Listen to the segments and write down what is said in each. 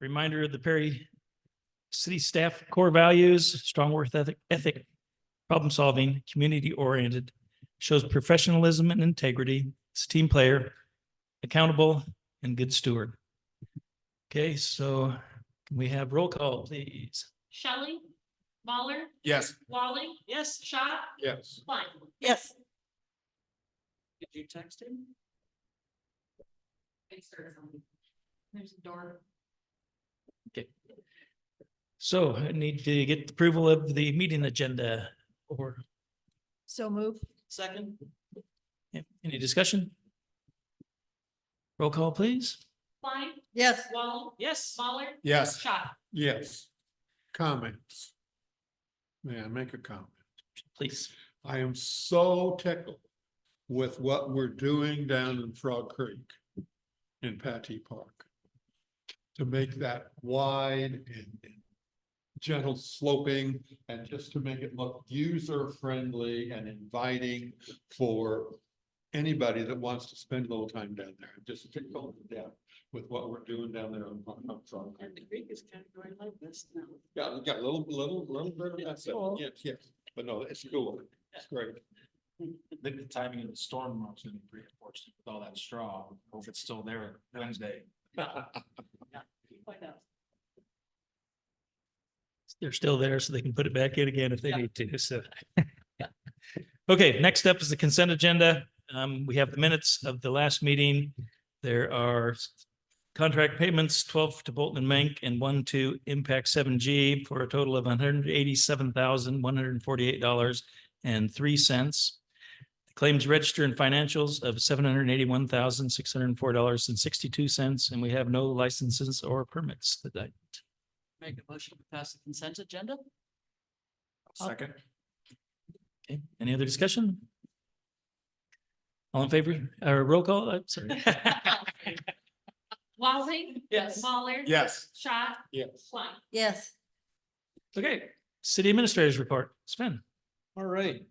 Reminder of the Perry City staff core values: strong work ethic, problem solving, community oriented, shows professionalism and integrity, is a team player, accountable, and good steward. Okay, so can we have roll call, please? Shelley, Mahler, Yes. Wally, Yes. Schott, Yes. Klein. Yes. Did you text him? There's a door. Okay. So I need to get approval of the meeting agenda or So move. second. Any discussion? Roll call, please. Klein, Yes. Wally, Yes. Mahler, Yes. Schott. Yes. Comments? May I make a comment? Please. I am so tickled with what we're doing down in Frog Creek in Patty Park. To make that wide and gentle sloping and just to make it look user friendly and inviting for anybody that wants to spend a little time down there. I'm just tickled to death with what we're doing down there on Frog Creek. And the creek is kind of going like this now. Yeah, we got a little bit of that stuff. Cool. Yes, yes, but no, it's cool. It's great. I think the timing of the storm was gonna be pretty unfortunate with all that straw. Hope it's still there Wednesday. They're still there, so they can put it back in again if they need to, so. Okay, next up is the consent agenda. We have the minutes of the last meeting. There are contract payments, 12 to Bolton and Mink and 1 to Impact 7G for a total of $187,148.03. Claims register and financials of $781,604.62, and we have no licenses or permits today. Make a motion to pass the consent agenda? Second. Okay, any other discussion? All in favor, or roll call, sorry. Wally, Yes. Mahler. Yes. Schott, Yes. Klein. Yes. Okay, city administrators report, Sven. All right,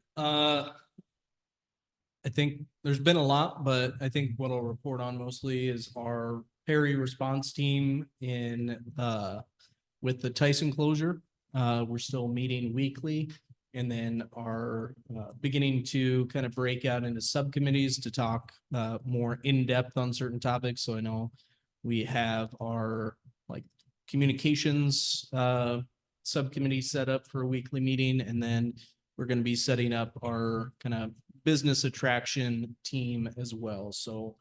I think there's been a lot, but I think what I'll report on mostly is our Perry response team in, with the Tyson closure. We're still meeting weekly and then are, beginning to kind of break out into subcommittees to talk, more in depth on certain topics. So I know we have our like communications, subcommittee set up for a weekly meeting, and then we're going to be setting up our kind of business attraction team as well. So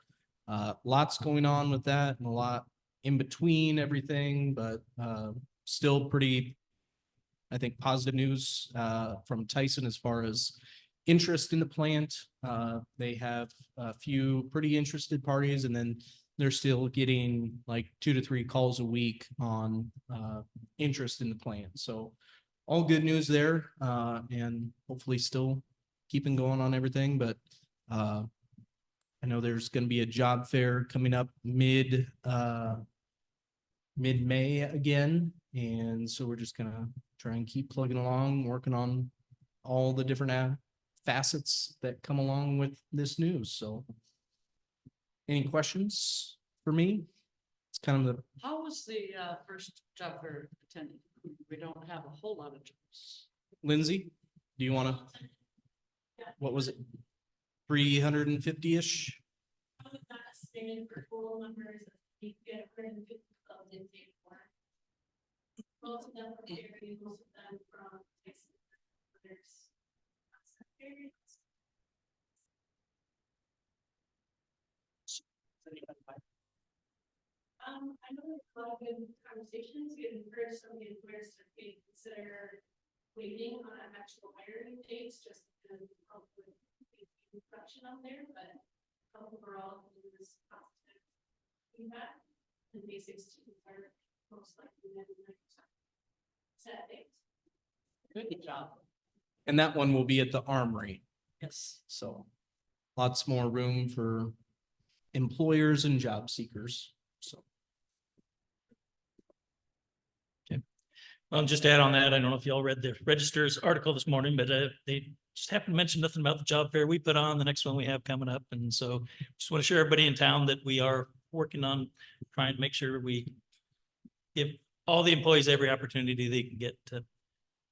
lots going on with that and a lot in between everything, but still pretty, I think, positive news from Tyson as far as interest in the plant. They have a few pretty interested parties, and then they're still getting like 2 to 3 calls a week on interest in the plant. So all good news there, and hopefully still keeping going on everything, but I know there's going to be a job fair coming up mid-May again, and so we're just gonna try and keep plugging along, working on all the different facets that come along with this news. So any questions for me? It's kind of the, How was the first job fair attended? We don't have a whole lot of jobs. Lindsay, do you want to, what was it? 350-ish? I was not estimated for total numbers. You get 150 of the date for. Most of them from Perry, most of them from Tyson. Others. outside Perry. I know there's a lot of good conversations. We encourage some of the employers to consider waiting on actual hiring dates, just to help with the production out there, but overall, it was positive feedback. And basics are most likely 99% set dates. Good job. And that one will be at the Armory. Yes. So lots more room for employers and job seekers. So Well, just to add on that, I don't know if y'all read the Register's article this morning, but they just happened to mention nothing about the job fair we put on, the next one we have coming up. And so just want to share everybody in town that we are working on trying to make sure we give all the employees every opportunity they can get to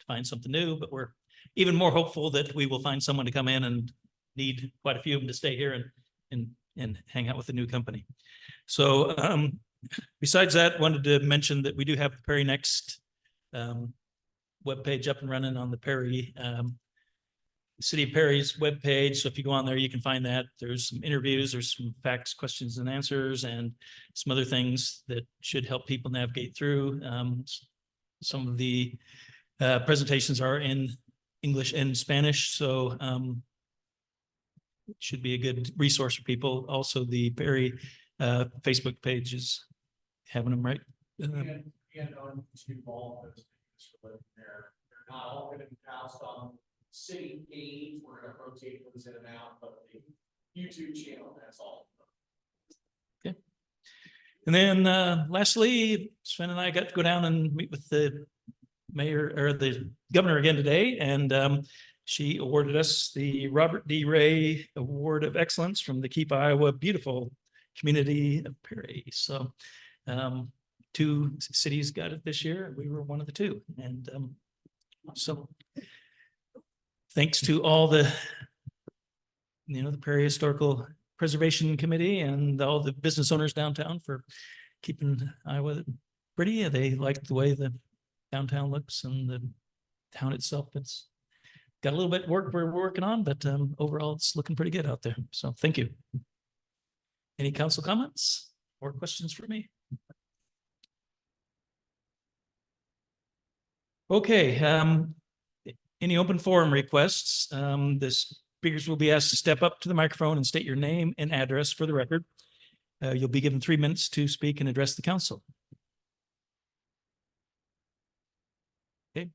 find something new, but we're even more hopeful that we will find someone to come in and need quite a few of them to stay here and hang out with the new company. So besides that, wanted to mention that we do have the Perry Next webpage up and running on the Perry City of Perry's webpage. So if you go on there, you can find that. There's some interviews, there's some facts, questions and answers, and some other things that should help people navigate through. Some of the presentations are in English and Spanish, so it should be a good resource for people. Also, the Perry Facebook page is having them right. And on to all those things for living there. They're not all gonna be housed on city page. We're gonna rotate those in and out, but the YouTube channel, that's all. And then lastly, Sven and I got to go down and meet with the mayor or the governor again today, and she awarded us the Robert D. Ray Award of Excellence from the Keep Iowa Beautiful Community of Perry. So 2 cities got it this year. We were one of the 2. And so thanks to all the, the Perry Historical Preservation Committee and all the business owners downtown for keeping Iowa pretty. They like the way the downtown looks and the town itself. It's got a little bit of work we're working on, but overall it's looking pretty good out there. So thank you. Any council comments or questions for me? Okay, any open forum requests? The speakers will be asked to step up to the microphone and state your name and address for the record. You'll be given 3 minutes to speak and address the council. Okay.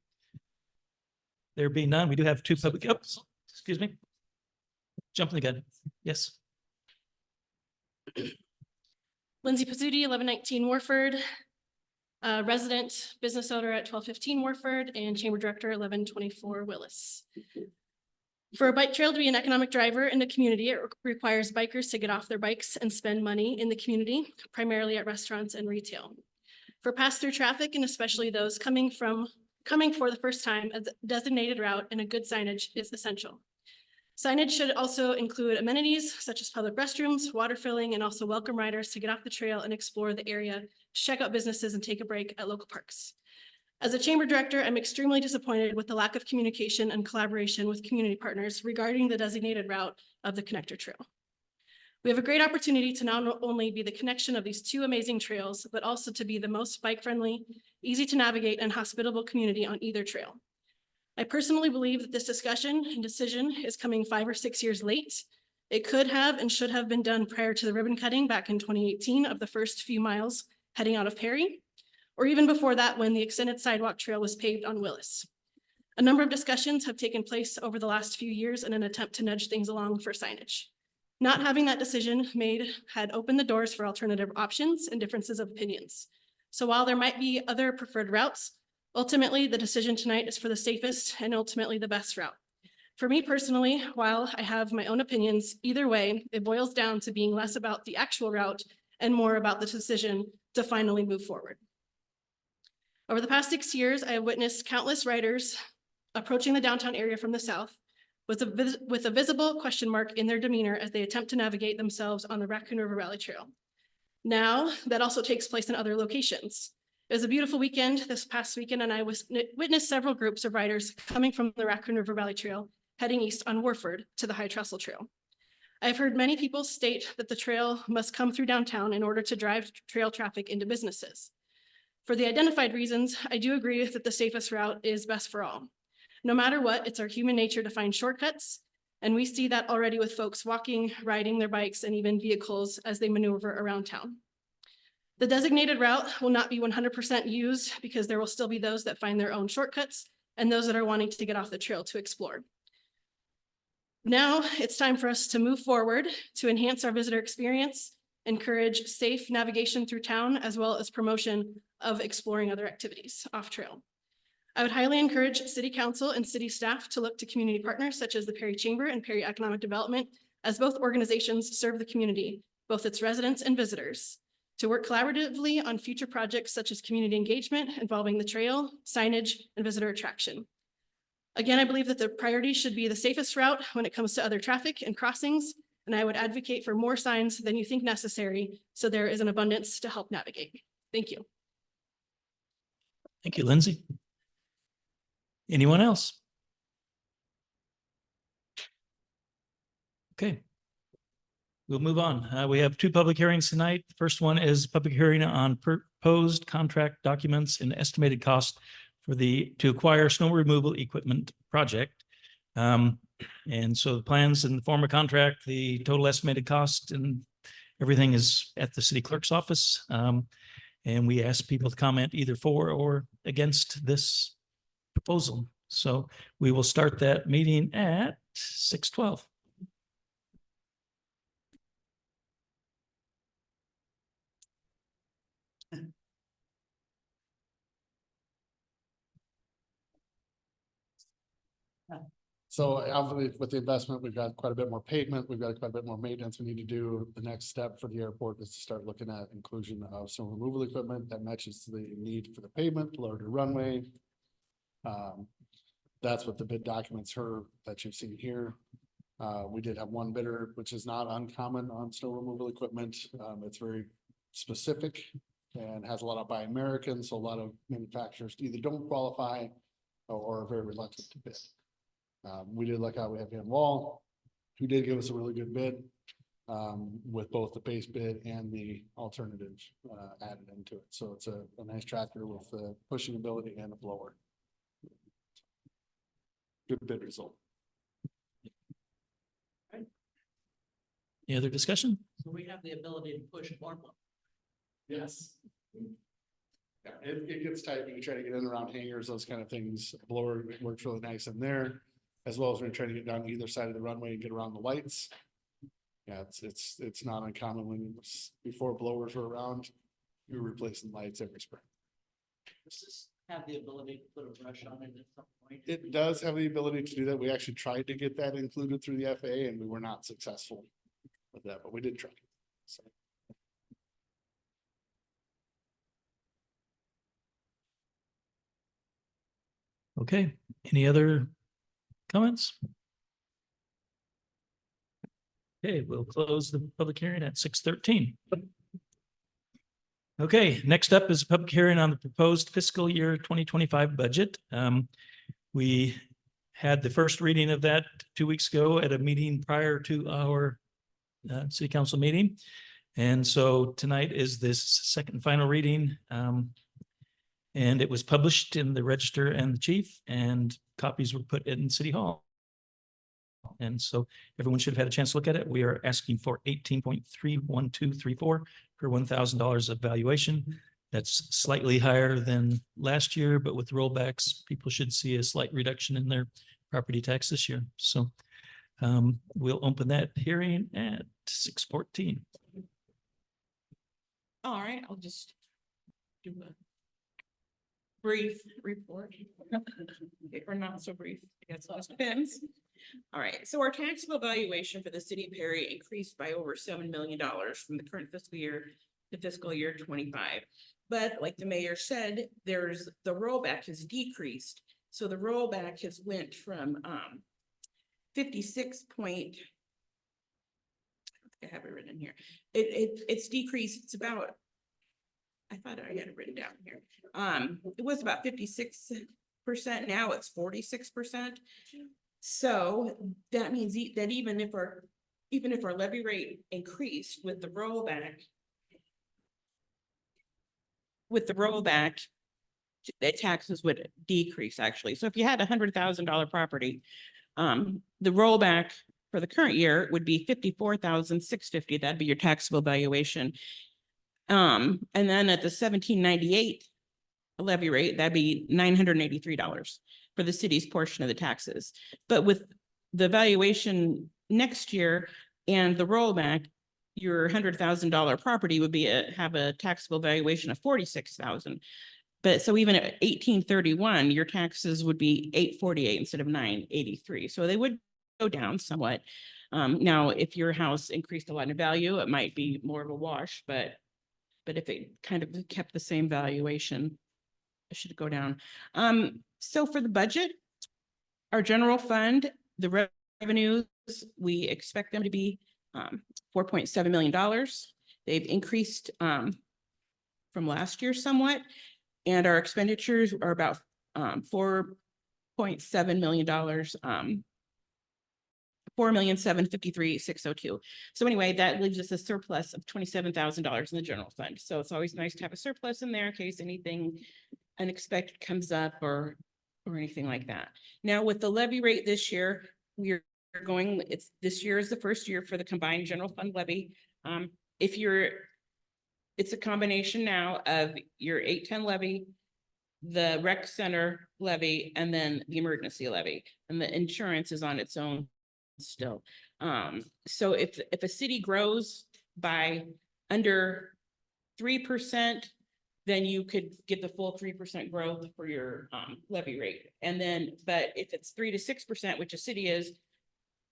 There being none, we do have 2 public, excuse me. Jumping the gun. Yes. Lindsay Pizzuti, 1119 Warford, resident, business owner at 1215 Warford, and chamber director, 1124 Willis. For a bike trail to be an economic driver in the community, it requires bikers to get off their bikes and spend money in the community, primarily at restaurants and retail. For pass-through traffic, and especially those coming for the first time, a designated route and a good signage is essential. Signage should also include amenities such as public restrooms, water filling, and also welcome riders to get off the trail and explore the area, to check out businesses and take a break at local parks. As a chamber director, I'm extremely disappointed with the lack of communication and collaboration with community partners regarding the designated route of the connector trail. We have a great opportunity to not only be the connection of these 2 amazing trails, but also to be the most bike-friendly, easy to navigate, and hospitable community on either trail. I personally believe that this discussion and decision is coming 5 or 6 years late. It could have and should have been done prior to the ribbon cutting back in 2018 of the first few miles heading out of Perry, or even before that when the extended sidewalk trail was paved on Willis. A number of discussions have taken place over the last few years in an attempt to nudge things along for signage. Not having that decision made had opened the doors for alternative options and differences of opinions. So while there might be other preferred routes, ultimately the decision tonight is for the safest and ultimately the best route. For me personally, while I have my own opinions, either way, it boils down to being less about the actual route and more about the decision to finally move forward. Over the past 6 years, I have witnessed countless riders approaching the downtown area from the south with a visible question mark in their demeanor as they attempt to navigate themselves on the Raccoon River Valley Trail. Now, that also takes place in other locations. It was a beautiful weekend this past weekend, and I witnessed several groups of riders coming from the Raccoon River Valley Trail, heading east on Warford to the High Trestle Trail. I've heard many people state that the trail must come through downtown in order to drive trail traffic into businesses. For the identified reasons, I do agree that the safest route is best for all. No matter what, it's our human nature to find shortcuts, and we see that already with folks walking, riding their bikes, and even vehicles as they maneuver around town. The designated route will not be 100% used because there will still be those that find their own shortcuts and those that are wanting to get off the trail to explore. Now it's time for us to move forward to enhance our visitor experience, encourage safe navigation through town, as well as promotion of exploring other activities off trail. I would highly encourage City Council and city staff to look to community partners such as the Perry Chamber and Perry Economic Development, as both organizations serve the community, both its residents and visitors, to work collaboratively on future projects such as community engagement involving the trail, signage, and visitor attraction. Again, I believe that the priority should be the safest route when it comes to other traffic and crossings, and I would advocate for more signs than you think necessary, so there is an abundance to help navigate. Thank you. Thank you, Lindsay. Anyone else? Okay. We'll move on. We have two public hearings tonight. The first one is public hearing on proposed contract documents and estimated cost for to acquire snow removal equipment project. And so the plans in the form of contract, the total estimated cost and everything is at the city clerk's office. And we ask people to comment either for or against this proposal. So we will start that meeting at 6:12. So obviously with the investment, we've got quite a bit more pavement, we've got quite a bit more maintenance we need to do. The next step for the airport is to start looking at inclusion of snow removal equipment that matches the need for the pavement, lower runway. That's what the bid documents are that you've seen here. We did have one bidder, which is not uncommon on snow removal equipment. It's very specific and has a lot of Buy American, so a lot of manufacturers either don't qualify or are very reluctant to bid. We did look out, we have Van Wall, who did give us a really good bid, with both the base bid and the alternative, added into it. So it's a nice tractor with the pushing ability and a blower. Good bid result. Any other discussion? So we have the ability to push more. Yes. Yeah, it gets tight when you try to get in around hangers, those kind of things. Blower works really nice in there, as well as when you're trying to get down either side of the runway and get around the lights. Yeah, it's not uncommon when before blowers were around, you were replacing lights every spring. Does this have the ability to put a brush on it at some point? It does have the ability to do that. We actually tried to get that included through the FAA and we were not successful with that, but we did try. So. Okay, any other comments? Okay, we'll close the public hearing at 6:13. Okay, next up is a public hearing on the proposed fiscal year 2025 budget. We had the first reading of that 2 weeks ago at a meeting prior to our city council meeting. And so tonight is this second and final reading. And it was published in the Register and the Chief, and copies were put in City Hall. And so everyone should have had a chance to look at it. We are asking for 18.31234 per $1,000 of valuation. That's slightly higher than last year, but with rollbacks, people should see a slight reduction in their property tax this year. So we'll open that hearing at 6:14. All right, I'll just do a brief report. Or not so brief, I guess it depends. All right, so our taxable valuation for the city of Perry increased by over $7 million from the current fiscal year to fiscal year 25. But like the mayor said, the rollback has decreased. So the rollback has went from 56 point, I have it written in here. It's decreased. It's about, I thought I had it written down here. It was about 56%. Now it's 46%. So that means that even if our levy rate increased with the rollback, the taxes would decrease actually. So if you had $100,000 property, the rollback for the current year would be $54,650. That'd be your taxable valuation. And then at the 1798 levy rate, that'd be $983 for the city's portion of the taxes. But with the valuation next year and the rollback, your $100,000 property would have a taxable valuation of $46,000. But so even at 1831, your taxes would be $848 instead of $983. So they would go down somewhat. Now, if your house increased a lot in value, it might be more of a wash, but but if it kind of kept the same valuation, it should go down. So for the budget, our general fund, the revenues, we expect them to be $4.7 million. They've increased from last year somewhat, and our expenditures are about $4.7 million. $4,753,602. So anyway, that leaves us a surplus of $27,000 in the general fund. So it's always nice to have a surplus in there in case anything unexpected comes up or anything like that. Now with the levy rate this year, we're going, this year is the first year for the combined general fund levy. It's a combination now of your 810 levy, the rec center levy, and then the emergency levy, and the insurance is on its own still. So if a city grows by under 3%, then you could get the full 3% growth for your levy rate. And then, but if it's 3 to 6%, which a city is,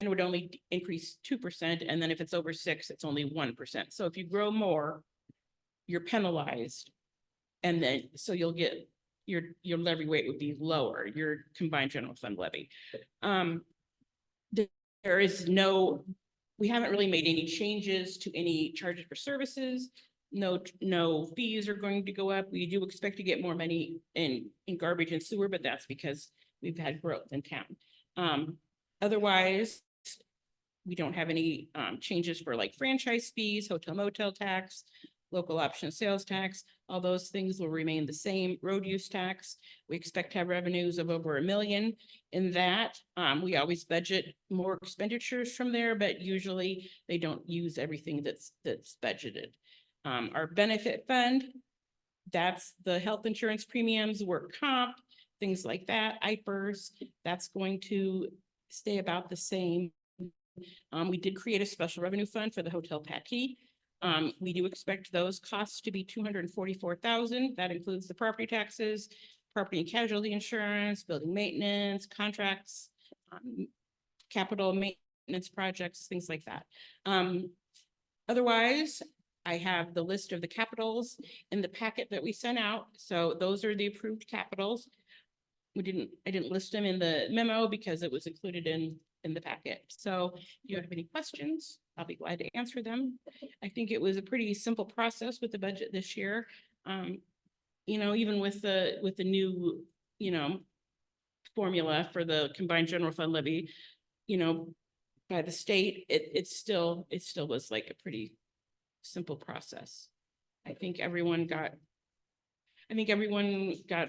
it would only increase 2%. And then if it's over 6, it's only 1%. So if you grow more, you're penalized. And then, so you'll get your levy rate would be lower, your combined general fund levy. There is no, we haven't really made any changes to any charges for services. No fees are going to go up. We do expect to get more money in garbage and sewer, but that's because we've had growth in town. Otherwise, we don't have any changes for like franchise fees, hotel motel tax, local option sales tax. All those things will remain the same. Road use tax, we expect to have revenues of over $1 million in that. We always budget more expenditures from there, but usually they don't use everything that's budgeted. Our benefit fund, that's the health insurance premiums, work comp, things like that, IPERS, that's going to stay about the same. We did create a special revenue fund for the hotel Patty. We do expect those costs to be $244,000. That includes the property taxes, property and casualty insurance, building maintenance, contracts, capital maintenance projects, things like that. Otherwise, I have the list of the capitals in the packet that we sent out. So those are the approved capitals. I didn't list them in the memo because it was included in the packet. So if you have any questions, I'll be glad to answer them. I think it was a pretty simple process with the budget this year. Even with the new, formula for the combined general fund levy, by the state, it still was like a pretty simple process. I think everyone got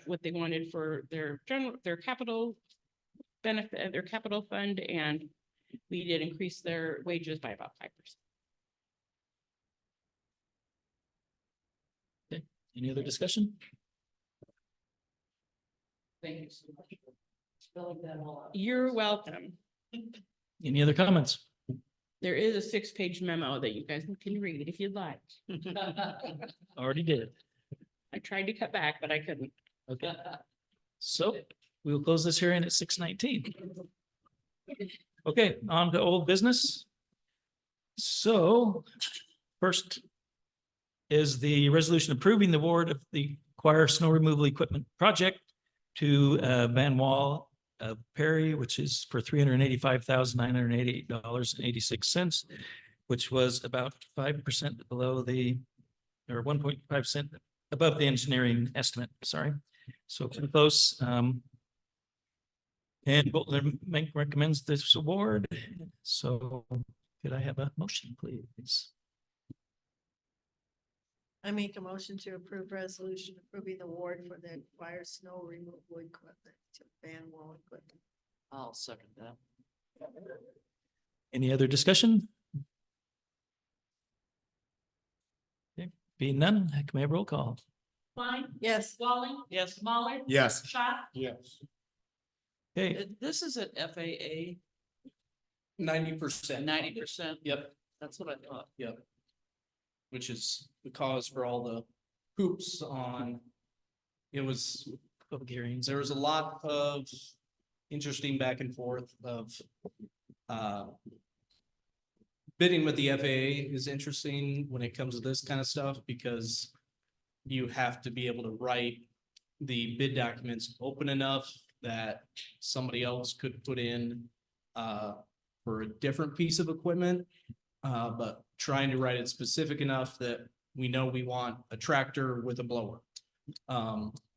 what they wanted for their capital benefit, their capital fund, and we did increase their wages by about 5%. Okay, any other discussion? Thank you so much for spelling that all out. You're welcome. Any other comments? There is a 6-page memo that you guys can read if you'd like. Already did. I tried to cut back, but I couldn't. Okay. So we will close this hearing at 6:19. Okay, on to old business. So first is the resolution approving the award of the choir snow removal equipment project to Van Wall of Perry, which is for $385,988.86, which was about 5% below or 1.5% above the engineering estimate, sorry. So pretty close. And Bolton recommends this award. So could I have a motion, please? I make a motion to approve resolution approving the award for the choir snow removal equipment to Van Wall Equipment. I'll second that. Any other discussion? Okay, being none, can we have roll call? Klein, Yes. Walling, Yes. Mahler, Yes. Schott, Yes. Okay, This is an FAA 90%. 90%. Yep, That's what I thought. yep. Which is the cause for all the hoops on. It was, public hearings. there was a lot of interesting back and forth of bidding with the FAA is interesting when it comes to this kind of stuff because you have to be able to write the bid documents open enough that somebody else could put in for a different piece of equipment. But trying to write it specific enough that we know we want a tractor with a blower.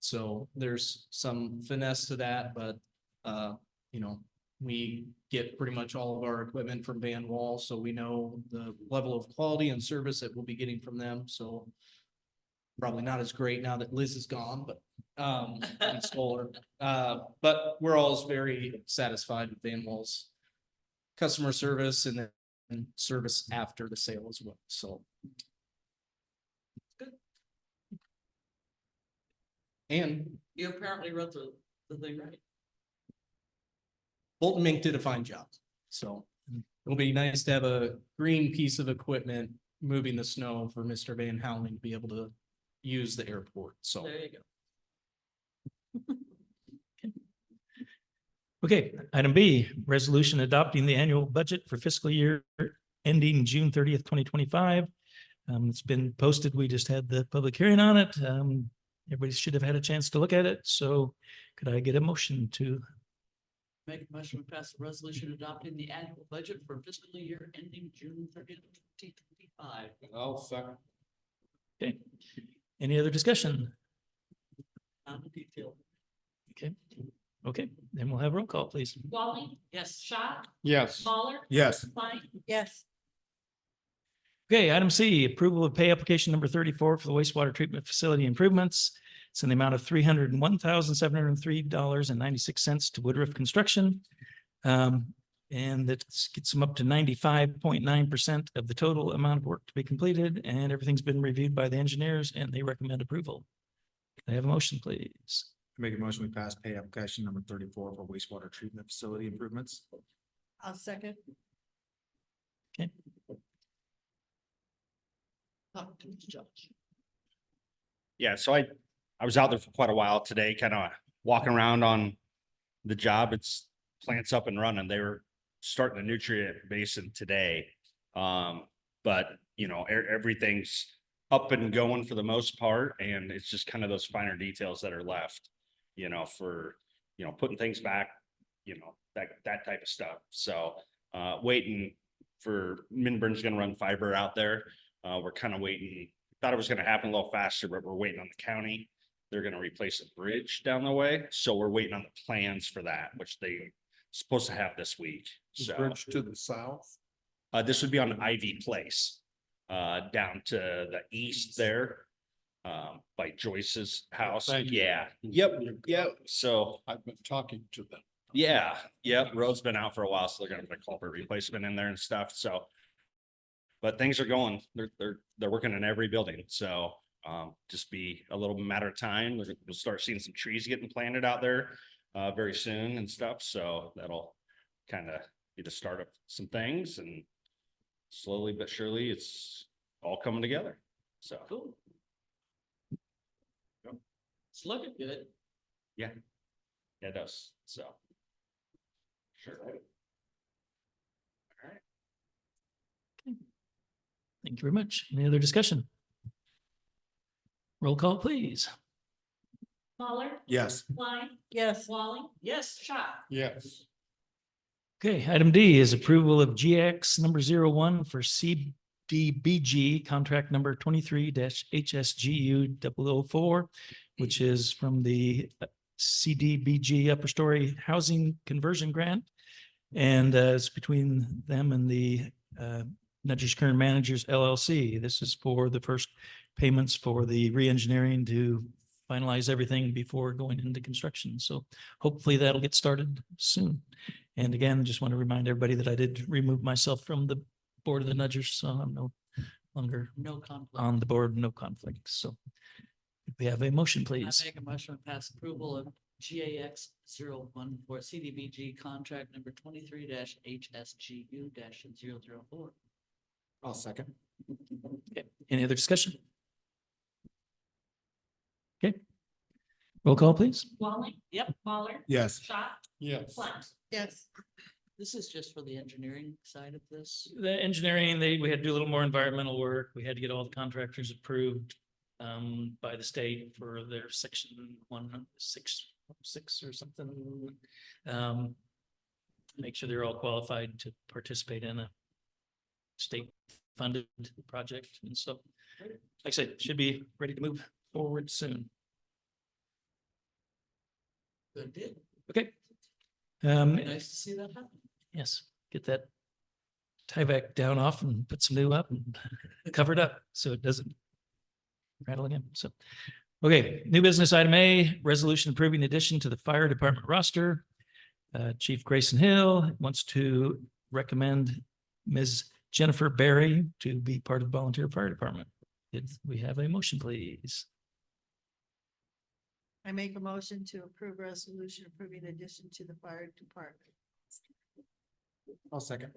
So there's some finesse to that, but you know, we get pretty much all of our equipment from Van Wall, so we know the level of quality and service that we'll be getting from them, so. Probably not as great now that Liz is gone, but and stole her. But we're always very satisfied with Van Wall's customer service and then service after the sale as well, so. And You apparently wrote the thing right. Bolton Mink did a fine job, so it'll be nice to have a green piece of equipment moving the snow for Mr. Van Houwen to be able to use the airport, so. There you go. Okay, item B, resolution adopting the annual budget for fiscal year ending June 30th, 2025. It's been posted. We just had the public hearing on it. Everybody should have had a chance to look at it. So could I get a motion to, Make a motion to pass a resolution adopting the annual budget for fiscal year ending June 30th, 2025. I'll second. okay, any other discussion? Not in detail. Okay, then we'll have roll call, please. Walling, Yes. Schott, Yes. Mahler, Yes. Klein, Yes. Okay, item C, approval of pay application number 34 for the wastewater treatment facility improvements. It's in the amount of $301,703.96 to Woodruff Construction. And that gets them up to 95.9% of the total amount of work to be completed, and everything's been reviewed by the engineers and they recommend approval. Can I have a motion, please? Make a motion, we pass pay application number 34 for wastewater treatment facility improvements. I'll second. Talk to the judge. Yeah, so I was out there for quite a while today, kind of walking around on the job. It's plants up and running. They were starting the nutrient basin today. But you know, everything's up and going for the most part, and it's just kind of those finer details that are left, you know, for, you know, putting things back, you know, that type of stuff. So waiting for Minburn's gonna run fiber out there. We're kind of waiting. Thought it was gonna happen a little faster, but we're waiting on the county. They're gonna replace a bridge down the way, so we're waiting on the plans for that, which they supposed to have this week. So Bridge to the south. this would be on Ivy Place, down to the east there, by Joyce's house. Thank you. Yeah, yep. So I've been talking to them. yeah, yep, road's been out for a while, so they're gonna put a culvert replacement in there and stuff, so. But things are going, they're working in every building, so just be a little matter of time. We'll start seeing some trees getting planted out there very soon and stuff, so that'll kind of be the start of some things, and slowly but surely it's all coming together, so. Cool. It's looking good. Yeah, it does, so. Sure. Thank you very much. Any other discussion? Roll call, please. Mahler, Yes. Klein, Yes. Walling, Yes. Schott. Yes. Okay, item D is approval of GX number 01 for CDBG contract number 23-HSGU 004, which is from the CDBG Upper Story Housing Conversion Grant. And it's between them and the Nudgers Current Managers LLC. This is for the first payments for the re-engineering to finalize everything before going into construction. So hopefully that'll get started soon. And again, just want to remind everybody that I did remove myself from the board of the Nudgers, so I'm no longer No conflict. on the board, no conflict. So if we have a motion, I please. make a motion to pass approval of GAX 01 for CDBG contract number 23-HSGU 004. I'll second. Okay, any other discussion? Okay. Roll call, please. Walling. Yep. Mahler, Yes. Schott, Yes. Klein. Yes. This is just for the engineering side of this. The engineering, we had to do a little more environmental work. We had to get all the contractors approved by the state for their section 166 or something. Make sure they're all qualified to participate in a state funded project. And so, like I said, should be ready to move forward soon. Good deal. Okay. Nice to see that happen. Yes, get that Tyvek down off and put some new up and cover it up so it doesn't rattle again. So, okay, new business item A, resolution approving addition to the fire department roster. Chief Grayson Hill wants to recommend Ms. Jennifer Berry to be part of the volunteer fire department. Did we have a motion, please? I make a motion to approve resolution approving addition to the fire department. I'll second.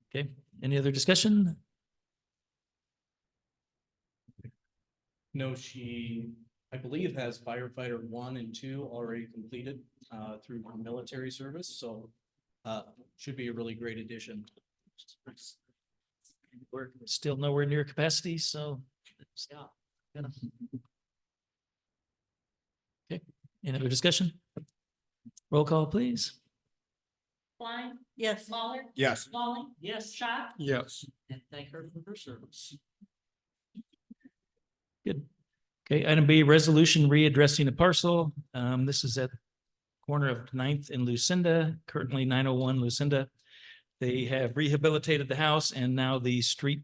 Okay, any other discussion? No, she, I believe, has firefighter 1 and 2 already completed through her military service, so should be a really great addition. We're still nowhere near capacity, so. Yeah. Gonna- Okay, any other discussion? Roll call, please. Klein, Yes. Lawler, Yes. Walling, Yes, Schott, Yes. and thank her for her service. Good. Okay, item B, resolution readdressing a parcel. This is at corner of 9th and Lucinda, currently 901 Lucinda. They have rehabilitated the house and now the street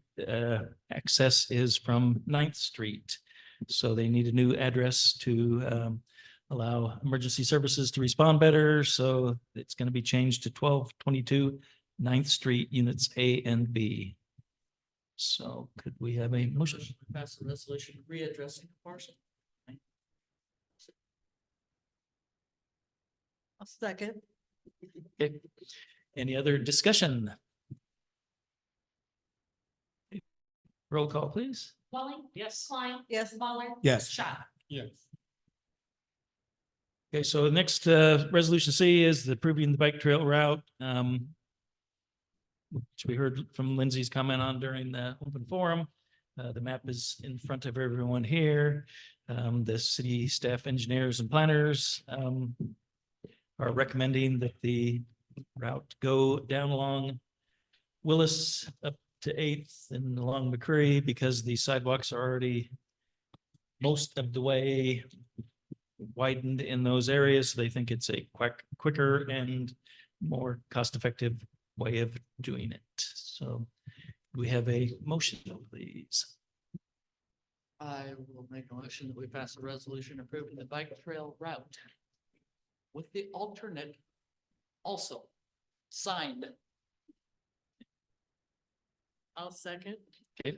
access is from 9th Street. So they need a new address to allow emergency services to respond better. So it's going to be changed to 1222 9th Street, units A and B. So could we have a motion? Pass the resolution readdressing the parcel. I'll second. Okay, any other discussion? Roll call, please. Walling, Yes. Klein, Yes. Lawler, Yes. Schott. Yes. Okay, so the next resolution C is the approving the bike trail route. Which we heard from Lindsay's comment on during the open forum. The map is in front of everyone here. The city staff engineers and planners are recommending that the route go down along Willis up to 8th and along McCurry because the sidewalks are already most of the way widened in those areas. They think it's a quicker and more cost-effective way of doing it. So we have a motion, please. I will make a motion that we pass a resolution approving the bike trail route with the alternate also signed. I'll second. Okay.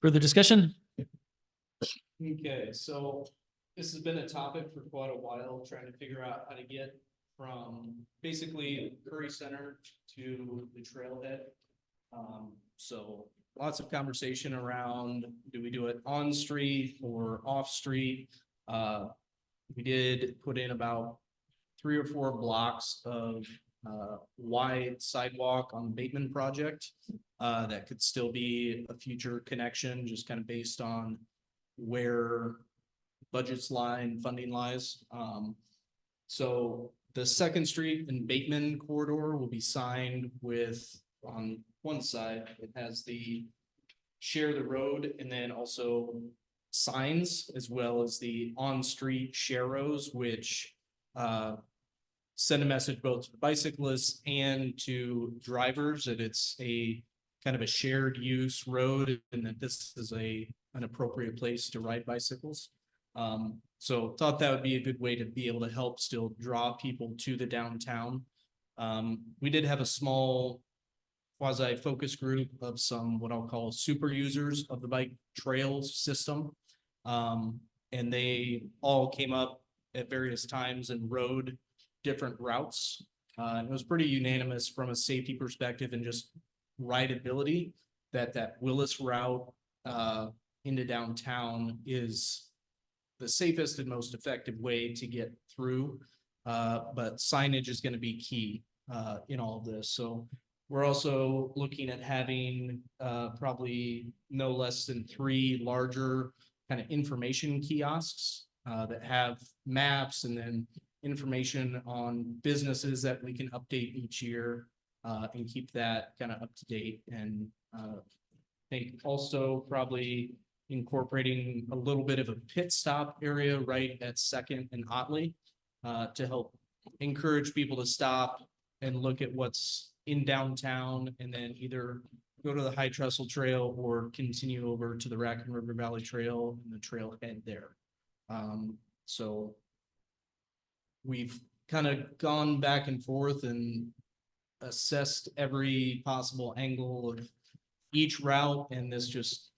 Further discussion? Okay, so this has been a topic for quite a while, trying to figure out how to get from basically Curry Center to the trailhead. So lots of conversation around, do we do it on street or off street? We did put in about 3 or 4 blocks of wide sidewalk on the Bateman project. That could still be a future connection, just kind of based on where budgets lie and funding lies. So the 2nd Street and Bateman corridor will be signed with, on one side, it has the share the road and then also signs as well as the on-street share rows, which send a message both to bicyclists and to drivers that it's a kind of a shared use road and that this is an appropriate place to ride bicycles. So thought that would be a good way to be able to help still draw people to the downtown. We did have a small quasi focus group of some, what I'll call super users of the bike trails system. And they all came up at various times and rode different routes. And it was pretty unanimous from a safety perspective and just rideability that Willis route into downtown is the safest and most effective way to get through. But signage is going to be key. in all of this. So we're also looking at having probably no less than 3 larger kind of information kiosks that have maps and then information on businesses that we can update each year and keep that kind of up to date. And I think also probably incorporating a little bit of a pit stop area right at Second and Otley to help encourage people to stop and look at what's in downtown and then either go to the High Trestle Trail or continue over to the Raccoon River Valley Trail and the trailhead there. So we've kind of gone back and forth and assessed every possible angle of each route, and this just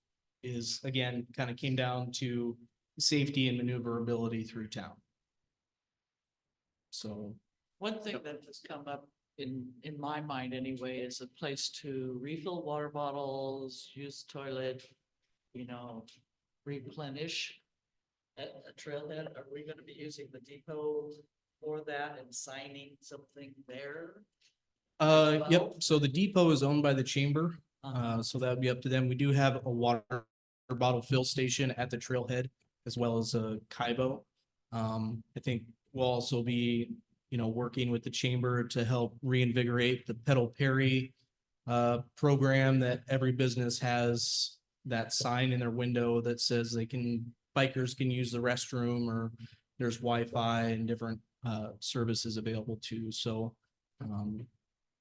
is, again, kind of came down to safety and maneuverability through town. So, One thing that has come up in my mind anyway is a place to refill water bottles, use toilet, replenish at a trailhead. Are we gonna be using the depot for that and signing something there? yep, so the depot is owned by the chamber, so that would be up to them. We do have a water bottle fill station at the trailhead as well as a Kaibo. I think we'll also be, working with the chamber to help reinvigorate the Pedal Perry program that every business has that sign in their window that says bikers can use the restroom, or there's Wi-Fi and different services available too. So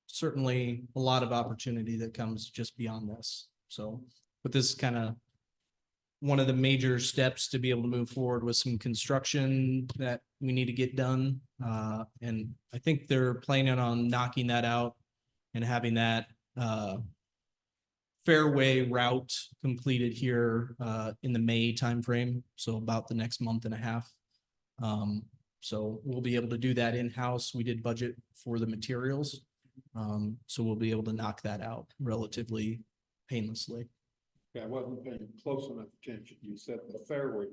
certainly a lot of opportunity that comes just beyond this. So, but this is kind of one of the major steps to be able to move forward with some construction that we need to get done. And I think they're planning on knocking that out and having that fairway route completed here in the May timeframe. So about the next month and a half. So we'll be able to do that in-house. We did budget for the materials. So we'll be able to knock that out relatively painlessly. Yeah, I wasn't paying close enough attention. You said the fairway.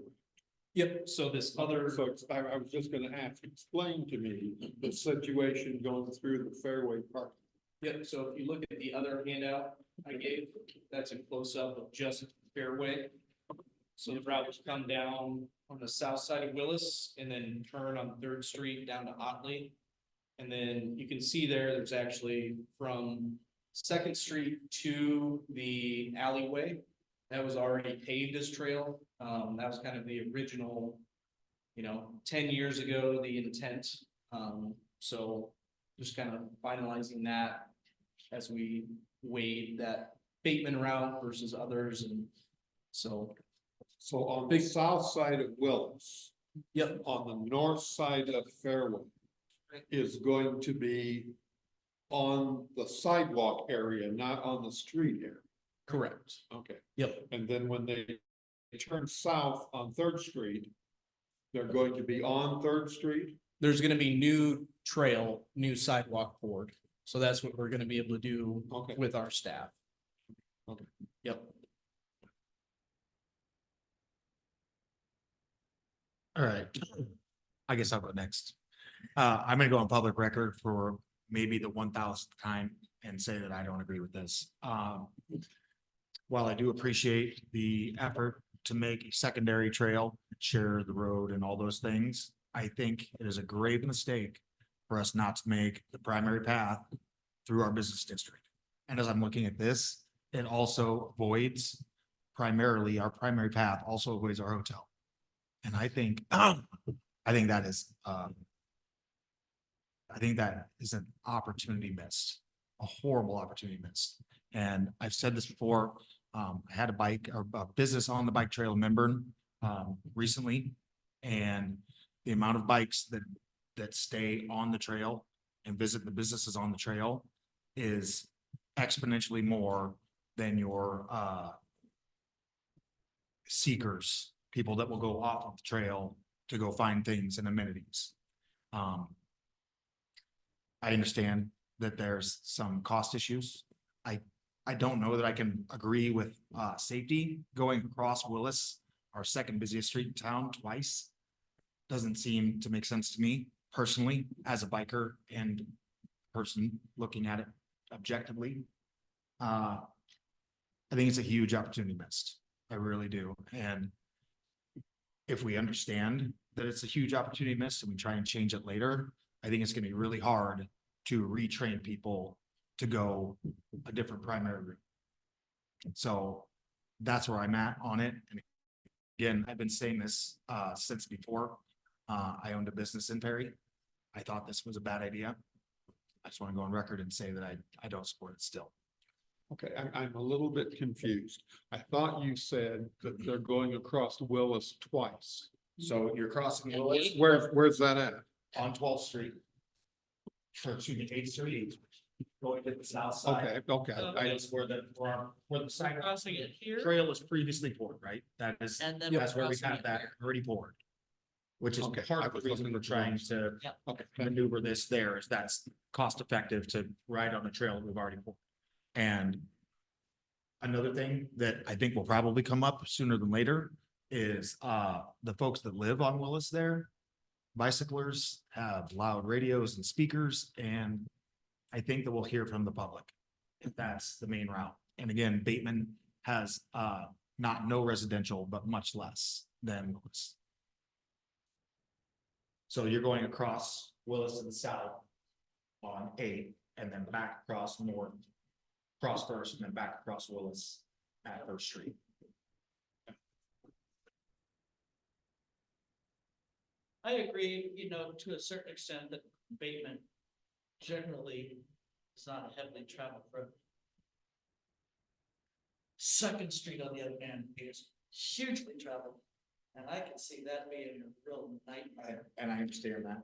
Yep, so this other, So I was just gonna ask, explain to me the situation going through the fairway park. yep, so if you look at the other handout I gave, that's a close-up of just Fairway. So the route would come down on the south side of Willis and then turn on Third Street down to Otley. And then you can see there's actually from Second Street to the alleyway. That was already paved as trail. That was kind of the original, 10 years ago, the intent. So just kind of finalizing that as we weighed that Bateman route versus others. And so, So on the south side of Willis, yep, on the north side of Fairway is going to be on the sidewalk area, not on the street area. correct. Okay, Yep, and then when they turn south on Third Street, they're going to be on Third Street? there's gonna be new trail, new sidewalk board. So that's what we're gonna be able to do Okay. with our staff. Okay. Yep. All right. I guess I'll go next. I'm gonna go on public record for maybe the 1000th time and say that I don't agree with this. While I do appreciate the effort to make a secondary trail, share the road and all those things, I think it is a grave mistake for us not to make the primary path through our business district. And as I'm looking at this, it also avoids primarily, our primary path also avoids our hotel. And I think that is, I think that is an opportunity missed, a horrible opportunity missed. And I've said this before, I had a business on the bike trail in Memburn, recently. And the amount of bikes that stay on the trail and visit the businesses on the trail is exponentially more than your, seekers, people that will go off of the trail to go find things and amenities. I understand that there's some cost issues. I don't know that I can agree with safety going across Willis, our second busiest street in town, twice. Doesn't seem to make sense to me personally as a biker and person looking at it objectively. I think it's a huge opportunity missed. I really do. And if we understand that it's a huge opportunity missed and we try and change it later, I think it's gonna be really hard to retrain people to go a different primary route. So that's where I'm at on it. And again, I've been saying this since before. I owned a business in Perry. I thought this was a bad idea. I just want to go on record and say that I don't support it still. Okay, I'm a little bit confused. I thought you said that they're going across Willis twice. So you're crossing Where's that at? on 12th Street. Or excuse me, 8th Street. Going to the south side. Okay, That's where the side Crossing it here. trail was previously poured, right? That is, And then that's where we crossing have it that here. already poured. Which is Okay, part I of the was reason looking we're at the trying wrong to Yep. okay. maneuver this there is that's cost effective to ride on the trail we've already poured. And another thing that I think will probably come up sooner than later is the folks that live on Willis there. Bicyclers have loud radios and speakers, and I think that we'll hear from the public if that's the main route. And again, Bateman has not no residential, but much less than Willis. So you're going across Willis to the south on 8 and then back across north, cross First and then back across Willis at First Street. I agree, to a certain extent that Bateman generally is not a heavily traveled road. Second Street, on the other hand, is hugely traveled, and I can see that being a real nightmare. And I understand that.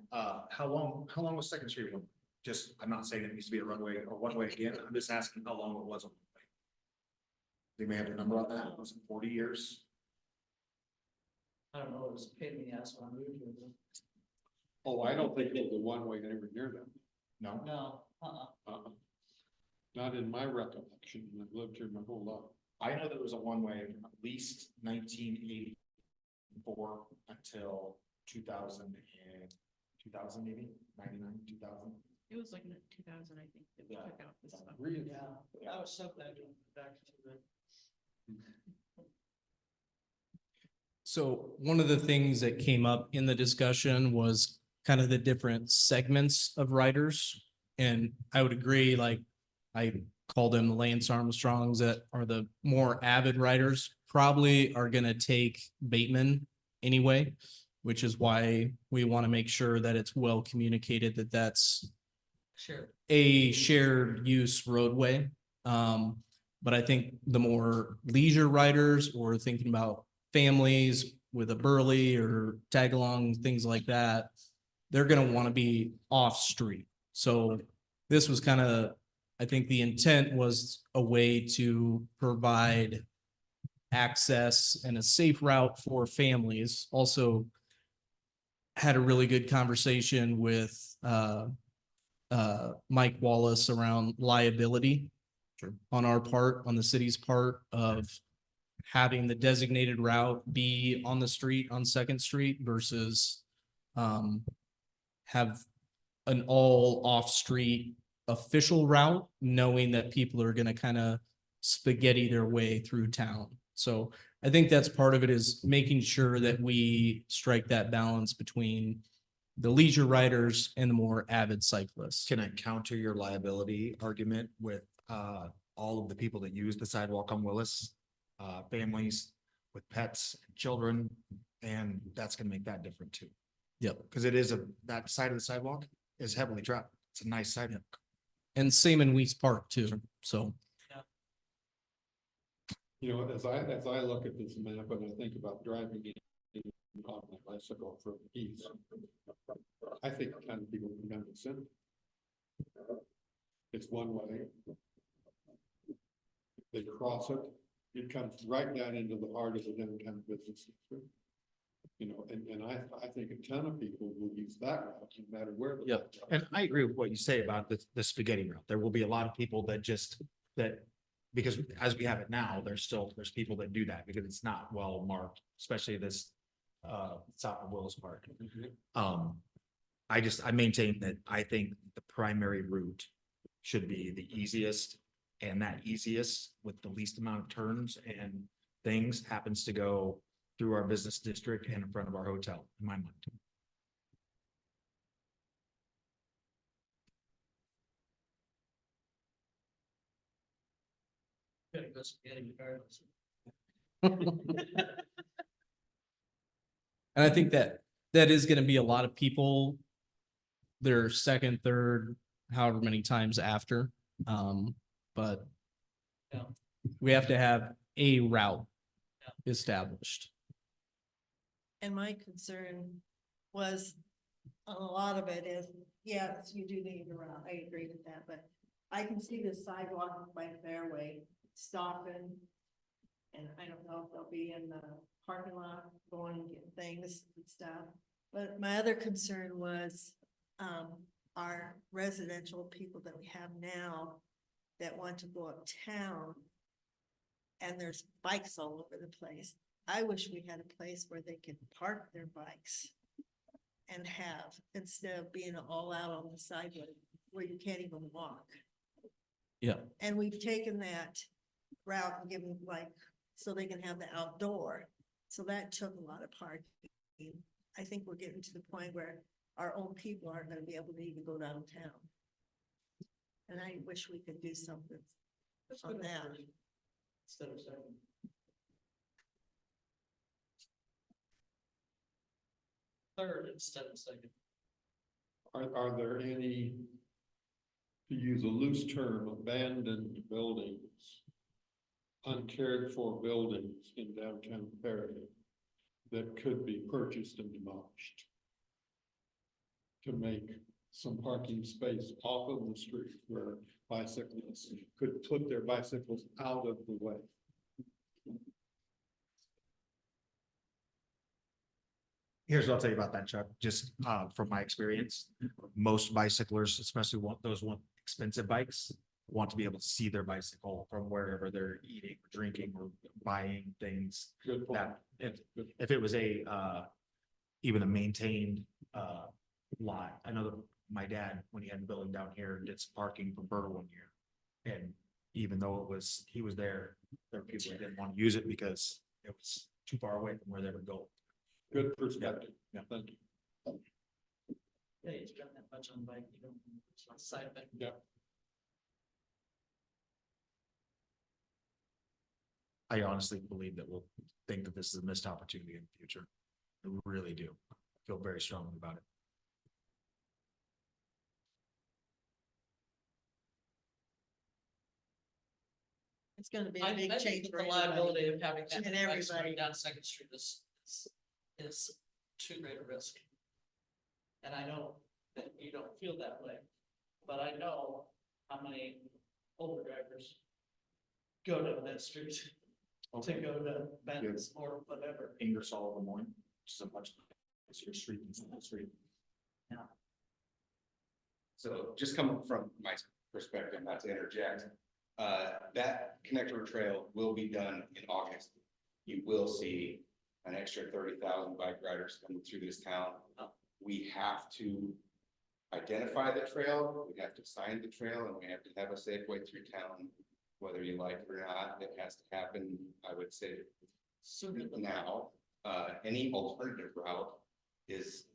How long was Second Street? Just, I'm not saying it needs to be a runway or one way again. I'm just asking how long it was. A one way. They may have a number on that. Was it 40 years? I don't know, it was a pain in the ass when I moved here. Oh, I don't think it was a one-way anywhere near them. No. No, Uh-uh. Not in my recollection. I've lived here my whole life. I know there was a one way from at least 1984 until 2000 and 2000 maybe 99, 2000. It was like in 2000, I think, that we Yeah. took out this stuff. Really? yeah, I was so glad to get back to it. So one of the things that came up in the discussion was kind of the different segments of riders. And I would agree, like, I call them the Lance Armstrongs that are the more avid riders, probably are gonna take Bateman anyway, which is why we want to make sure that it's well communicated that that's Sure. a shared use roadway. But I think the more leisure riders or thinking about families with a Burley or tag along, things like that, they're gonna want to be off street. So this was kind of, I think the intent was a way to provide access and a safe route for families. Also had a really good conversation with Mike Wallace around liability on our part, on the city's part of having the designated route be on the street on Second Street versus have an all off-street official route, knowing that people are gonna kind of spaghetti their way through town. So I think that's part of it, is making sure that we strike that balance between the leisure riders and the more avid cyclists. Can I counter your liability argument with all of the people that use the sidewalk on Willis? Families with pets, children, and that's gonna make that different too. Yep. Because that side of the sidewalk is heavily traveled. It's a nice sidewalk. And same in Weiss Park too, so. You know, as I look at this map and I think about driving on my bicycle from east, I think kind of people can understand. It's one way. They cross it, it comes right down into the heart of the downtown business district. You know, and I think a ton of people will use that route, no matter where. they Yep. go. And I agree with what you say about the spaghetti route. There will be a lot of people that because as we have it now, there's people that do that because it's not well marked, especially this south of Willis Park. I maintain that I think the primary route should be the easiest. And that easiest with the least amount of turns and things happens to go through our business district and in front of our hotel, in my mind. Gotta go spaghetti regardless. And I think that that is gonna be a lot of people. Their second, third, however many times after, but. Yeah. We have to have a route established. And my concern was, a lot of it is, yes, you do need a route, I agree with that, but I can see the sidewalk by Fairway stopping. And I don't know if they'll be in the parking lot going and getting things and stuff. But my other concern was, our residential people that we have now that want to go uptown. And there's bikes all over the place. I wish we had a place where they could park their bikes. And have, instead of being all out on the sidewalk where you can't even walk. Yeah. And we've taken that route and given like, so they can have the outdoor. So that took a lot of parking. I think we're getting to the point where our own people aren't gonna be able to even go downtown. And I wish we could do something on that. Instead of second. Third instead of second. Are there any, to use a loose term, abandoned buildings? Uncared for buildings in downtown Perry that could be purchased and demolished? To make some parking space off of the street where bicyclists could put their bicycles out of the way. Here's what I'll tell you about that, Chuck, just from my experience, most bicyclers, especially those expensive bikes, want to be able to see their bicycle from wherever they're eating, or drinking, or buying things. Good point. That if it was even a maintained lot, I know that my dad, when he had the building down here, did some parking for Burr one year. And even though he was there were people that didn't want to use it because it was too far away from where they would go. Good perspective. Yeah. Thank you. Yeah, you spend that much on bike, you don't, it's not a side effect. Yeah. I honestly believe that we'll think that this is a missed opportunity in the future. I really do. I feel very strongly about it. It's gonna be I a big think change that for the everybody. liability of having that And many bikes everybody. running down Second Street is too great a risk. And I know that you don't feel that way, but I know how many older drivers go down that street to go to Ben's or whatever. Ingersoll, Des Moines, which is a much nicer street than Central Street. So just coming from my perspective, not to interject, that connector trail will be done in August. You will see an extra 30,000 bike riders coming through this town. We have to identify the trail, we have to sign the trail, and we have to have a safe way through town. Whether you like it or not, it has to happen, I would say, sooner than now. Any alternative route is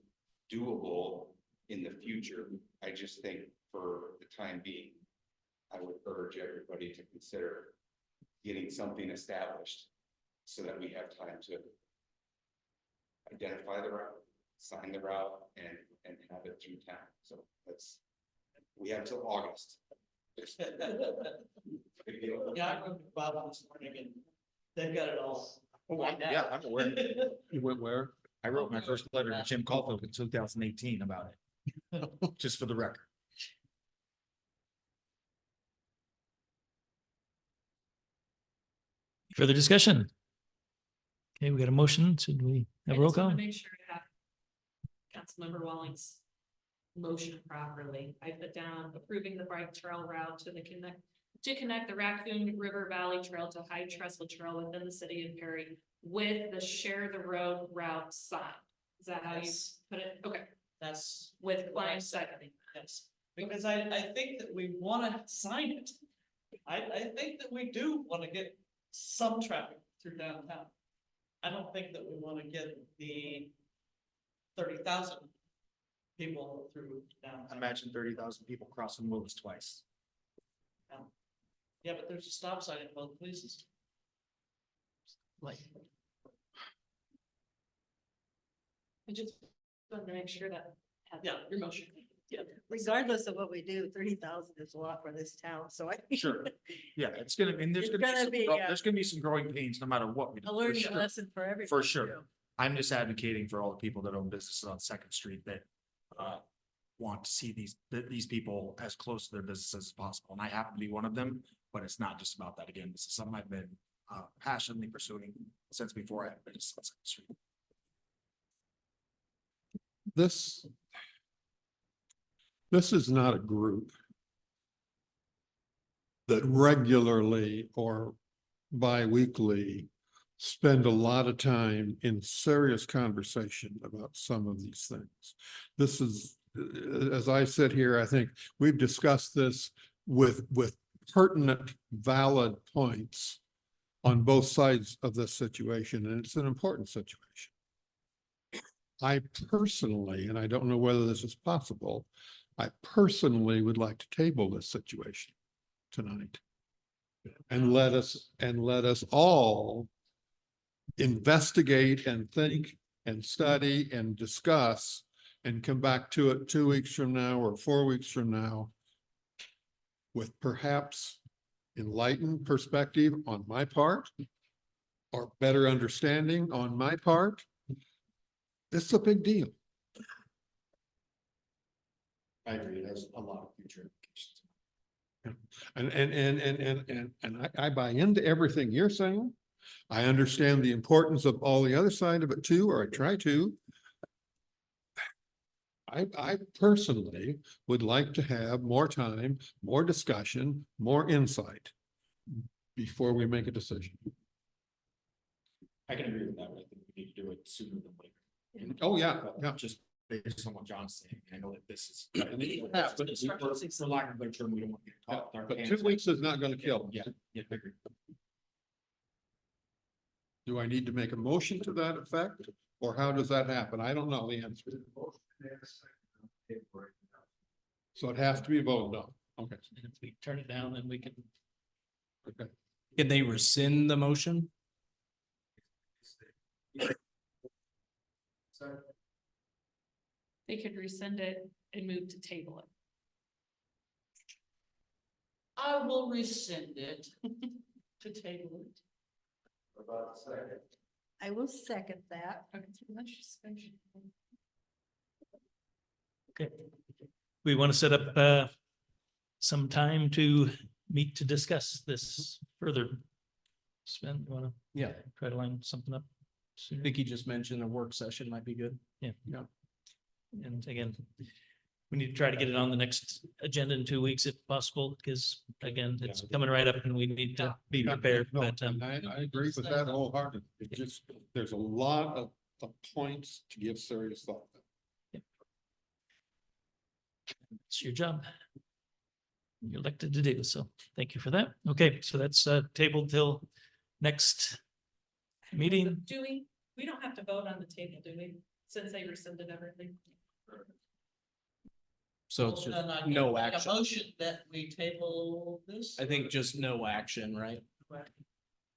doable in the future. I just think for the time being, I would urge everybody to consider getting something established so that we have time to identify the route, sign the route, and have it through town. So we have till August. Big deal. Yeah, I wrote to Bob this morning and they've got it all. Yeah, I'm aware. You went where? I wrote my first letter to Jim Caulfield in 2018 about it, just for the record. Further discussion? Okay, we got a motion. Should we have a roll call? Make sure to have Councilmember Walling's motion properly. I put down approving the bike trail route to connect the Raccoon River Valley Trail to High Trestle Trail within the city of Perry with the share the road route sign. Is that how you Yes. put it? Okay. That's. With what I'm client saying. seconding. Yes, because I think that we wanna sign it. I think that we do wanna get some traffic through downtown. I don't think that we wanna get the 30,000 people through downtown. Imagine 30,000 people crossing Willis twice. Yeah, but there's a stop sign in both places. Like, I just wanted to make sure that. Yeah, your motion. Yeah. Regardless of what we do, 30,000 is a lot for this town, so I. Sure. Yeah, it's gonna, and there's It's gonna be, gonna some be, there's gonna be some growing pains no matter what we do. A for learning sure. lesson for everybody. For sure. too. I'm just advocating for all the people that own businesses on Second Street that want to see these people as close to their businesses as possible. And I happen to be one of them, but it's not just about that. Again, this is something I've been passionately pursuing since before I had a business on Second Street. This is not a group that regularly or bi-weekly spend a lot of time in serious conversation about some of these things. This is, as I sit here, I think we've discussed this with pertinent, valid points on both sides of this situation, and it's an important situation. I personally, and I don't know whether this is possible, I personally would like to table this situation tonight. And let us all investigate and think and study and discuss and come back to it 2 weeks from now or 4 weeks from now with perhaps enlightened perspective on my part or better understanding on my part. This is a big deal. I agree. It has a lot of future implications. And I buy into everything you're saying. I understand the importance of all the other side of it too, or I try to. I personally would like to have more time, more discussion, more insight before we make a decision. I can agree with that. I think we need to do it sooner than later. Oh, yeah, yeah. Just based on what John's saying, I know that this is. Yeah, but For lack of a better term, we don't want to get caught. with our But pants 2 down. weeks is not gonna kill. Yeah, yeah, I agree. Do I need to make a motion to that effect? Or how does that happen? I don't know the answer. So it has to be voted on. Okay. and if we turn it down, then we can. Okay. Can they rescind the motion? They could rescind it and move to table it. I will rescind it to table it. I will second that. Okay. We want to set up some time to meet to discuss this further. Sven, you want to Yeah, try to line something up? I sooner? think you just mentioned a work session might be good. And again, we need to try to get it on the next agenda in 2 weeks if possible, because again, it's coming right up and we need to be prepared, No, but and I agree with that wholeheartedly. It just, there's a lot of points to give serious thought. it's your job. You're elected to do, so thank you for that. Okay, so that's tabled till next meeting. Do we don't have to vote on the table, do we? Since they rescinded everything. So it's Well, then I just need no to make a action. Motion that we table this. I think just no action, right?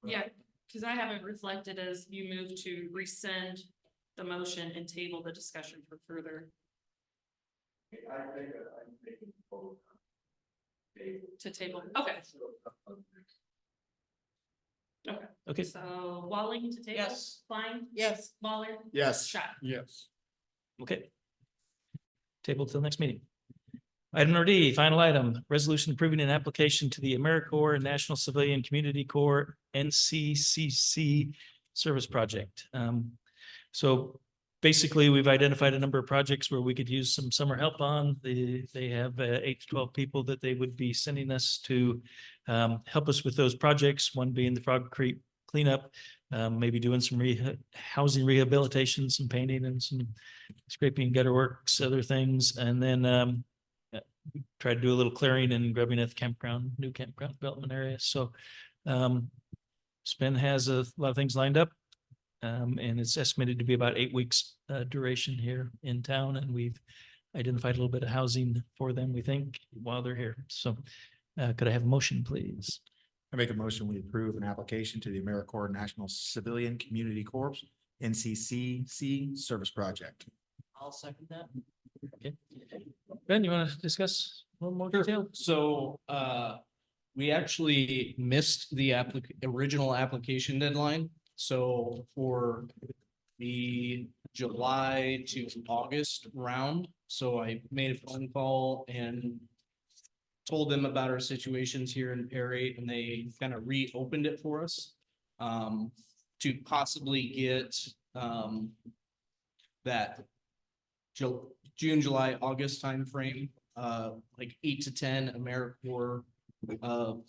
Yeah, because I have it reflected as you move to rescind the motion and table the discussion for further. To table, okay. Okay, So Walling to table? Yes. Klein? Yes. Waller? Yes. Shot. Yes. okay. Table till next meeting. Item D, final item, resolution approving an application to the AmeriCorps National Civilian Community Corps NCCC service project. So basically, we've identified a number of projects where we could use some summer help on. They have 8 to 12 people that they would be sending us to help us with those projects, one being the Frog Creek cleanup, maybe doing some housing rehabilitation, some painting and some scraping gutter works, other things. And then try to do a little clearing and grubbing at the campground, new campground development area. So Spin has a lot of things lined up. And it's estimated to be about 8 weeks duration here in town. And we've identified a little bit of housing for them, we think, while they're here. So could I have a motion, please? I make a motion, we approve an application to the AmeriCorps National Civilian Community Corps, NCCC Service Project. I'll second that. Okay. Ben, you want to discuss a little more detail? So, we actually missed the original application deadline. So for the July to August round, so I made a phone call and told them about our situations here in Perry, and they kind of reopened it for us. To possibly get, that June, July, August timeframe, like 8 to 10 AmeriCorps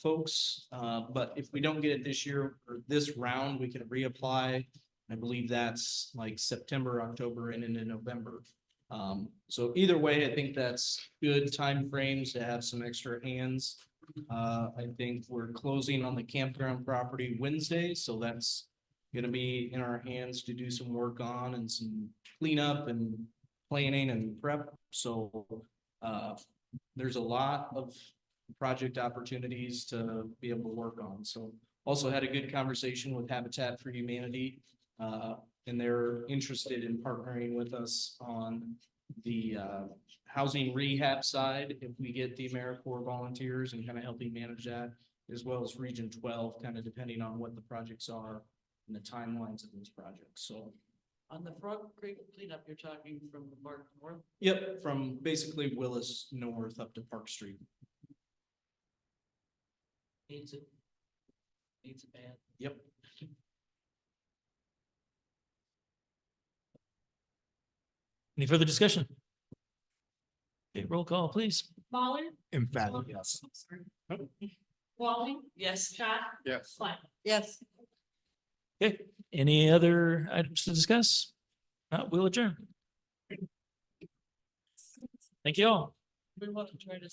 folks. But if we don't get it this year or this round, we can reapply. I believe that's like September, October, and into November. So either way, I think that's good timeframes to have some extra hands. I think we're closing on the campground property Wednesday, so that's gonna be in our hands to do some work on and some cleanup and planning and prep. So there's a lot of project opportunities to be able to work on. So also had a good conversation with Habitat for Humanity. And they're interested in partnering with us on the housing rehab side, if we get the AmeriCorps volunteers and kind of helping manage that, as well as Region 12, kind of depending on what the projects are and the timelines of those projects. So On the Frog Creek cleanup, you're talking from the park north? yep, from basically Willis North up to Park Street. Needs it. Needs a band. Yep. Any further discussion? Okay, roll call, please. Baller. Emphatic, yes. Walling. Yes. Scott. Yes. Platt. Yes. Okay, any other items to discuss? We'll adjourn. Thank you all. We want to try to